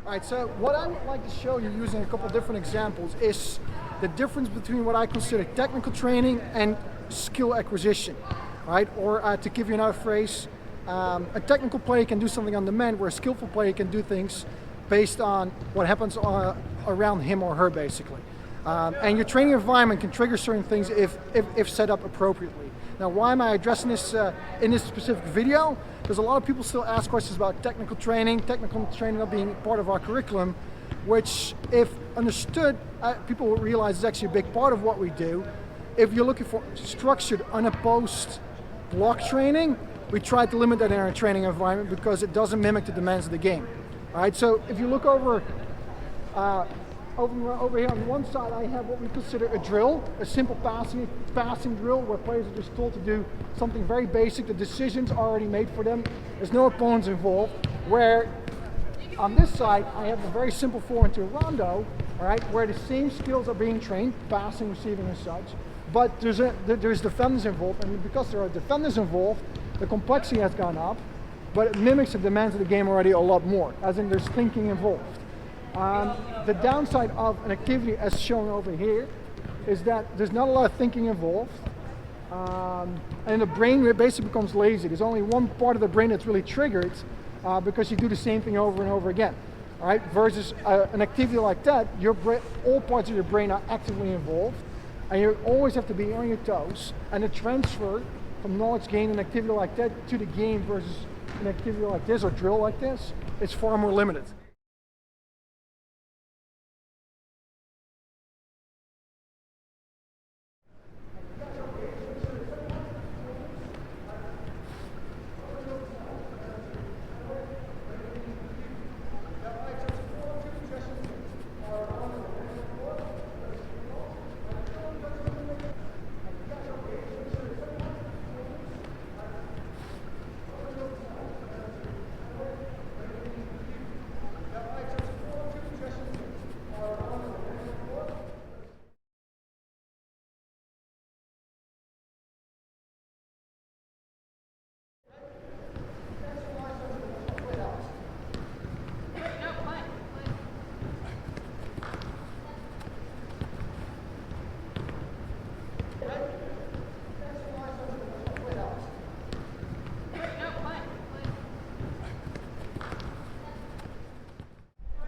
All right, so what I would like to show you using a couple different examples is the difference between what I consider technical training and skill acquisition, right? Or to give you another phrase, a technical player can do something on demand where a skillful player can do things based on what happens around him or her, basically. And your training environment can trigger certain things if set up appropriately. Now, why am I addressing this in this specific video? Because a lot of people still ask questions about technical training not being part of our curriculum, which, if understood, people will realize is actually a big part of what we do. If you're looking for structured, unopposed block training, we try to limit that in our training environment because it doesn't mimic the demands of the game. All right, so if you look over here on one side, I have what we consider a drill, a simple passing drill where players are just told to do something very basic. The decision's already made for them. There's no opponents involved. Where on this side, I have a very simple 4-2 rondo, all right, where the same skills are being trained, passing, receiving, and such. But there's defenders involved, and because there are defenders involved, the complexity has gone up, but it mimics the demands of the game already a lot more, as in there's thinking involved. The downside of an activity as shown over here is that there's not a lot of thinking involved, and the brain basically becomes lazy. There's only one part of the brain that's really triggered because you do the same thing over and over again. All right? Versus an activity like that, all parts of your brain are actively involved, and you always have to be on your toes. And the transfer from knowledge gain in an activity like that to the game versus an activity like this or drill like this is far more limited.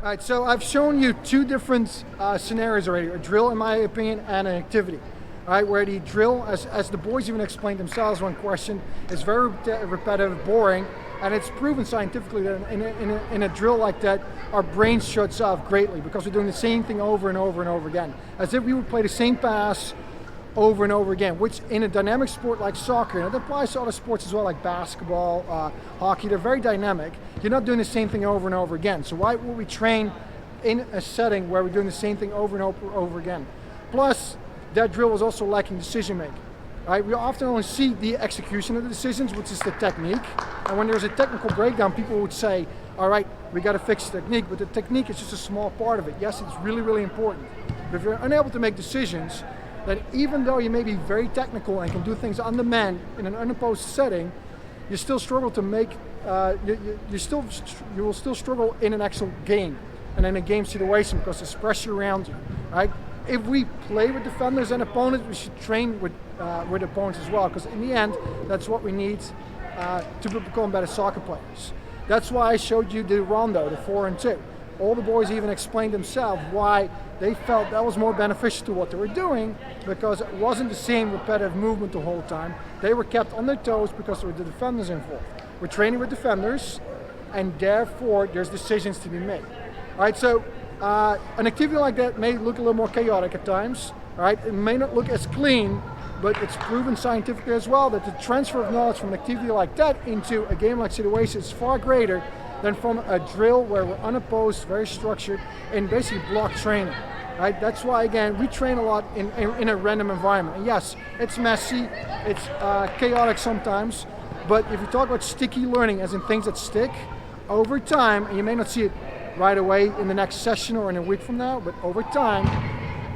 All right, so I've shown you two different scenarios already, a drill in my opinion and an activity. All right, where the drill, as the boys even explained themselves one question, is very repetitive, boring, and it's proven scientifically that in a drill like that, our brain shuts off greatly because we're doing the same thing over and over and over again, as if we would play the same pass over and over again, which in a dynamic sport like soccer, and it applies to other sports as well, like basketball, hockey, they're very dynamic. You're not doing the same thing over and over again. So why would we train in a setting where we're doing the same thing over and over again? Plus, that drill was also lacking decision making. Right? We often only see the execution of the decisions, which is the technique. And when there's a technical breakdown, people would say, all right, we got to fix the technique, but the technique is just a small part of it. Yes, it's really, really important. But if you're unable to make decisions, then even though you may be very technical and can do things on demand in an unopposed setting, you still struggle to make, you will still struggle in an actual game and in a game situation because there's pressure around you, right? If we play with defenders and opponents, we should train with opponents as well, because in the end, that's what we need to become better soccer players. That's why I showed you the rondo, the 4-2. All the boys even explained themselves why they felt that was more beneficial to what they were doing, because it wasn't the same repetitive movement the whole time. They were kept on their toes because there were the defenders involved. We're training with defenders, and therefore there's decisions to be made. All right, so an activity like that may look a little more chaotic at times. All right, it may not look as clean, but it's proven scientifically as well that the transfer of knowledge from an activity like that into a game-like situation is far greater than from a drill where we're unopposed, very structured, and basically block training. Right? That's why, again, we train a lot in a random environment. And yes, it's messy, it's chaotic sometimes, but if you talk about sticky learning, as in things that stick, over time, and you may not see it right away in the next session or in a week from now, but over time,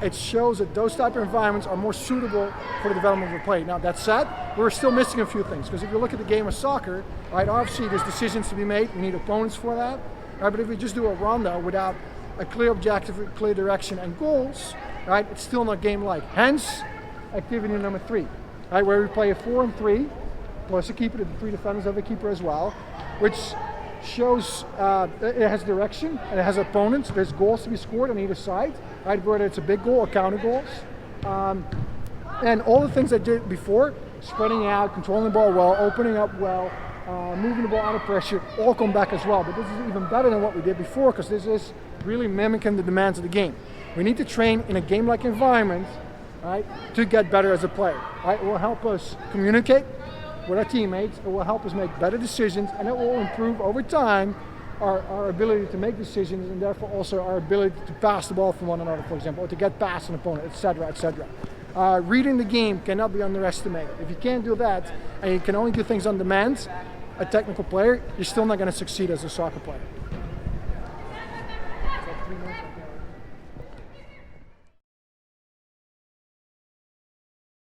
it shows that those type of environments are more suitable for the development of a play. Now, that said, we're still missing a few things, because if you look at the game of soccer, right, obviously there's decisions to be made, we need opponents for that, right? But if we just do a rondo without a clear objective, a clear direction and goals, right, it's still not game-like. Hence, activity number 3, right, where we play a 4-3, plus a keeper, the 3 defenders have a keeper as well, which shows it has direction and it has opponents. There's goals to be scored on either side, right, whether it's a big goal or counter goals. And all the things I did before, spreading out, controlling the ball well, opening up well, moving the ball under pressure, all come back as well. But this is even better than what we did before, because this is really mimicking the demands of the game. We need to train in a game-like environment, right, to get better as a player. Right? It will help us communicate with our teammates, it will help us make better decisions, and it will improve over time our ability to make decisions, and therefore also our ability to pass the ball from one another, for example, or to get past an opponent, etc., etc. Reading the game cannot be underestimated. If you can't do that, and you can only do things on demand, a technical player, you're still not going to succeed as a soccer player.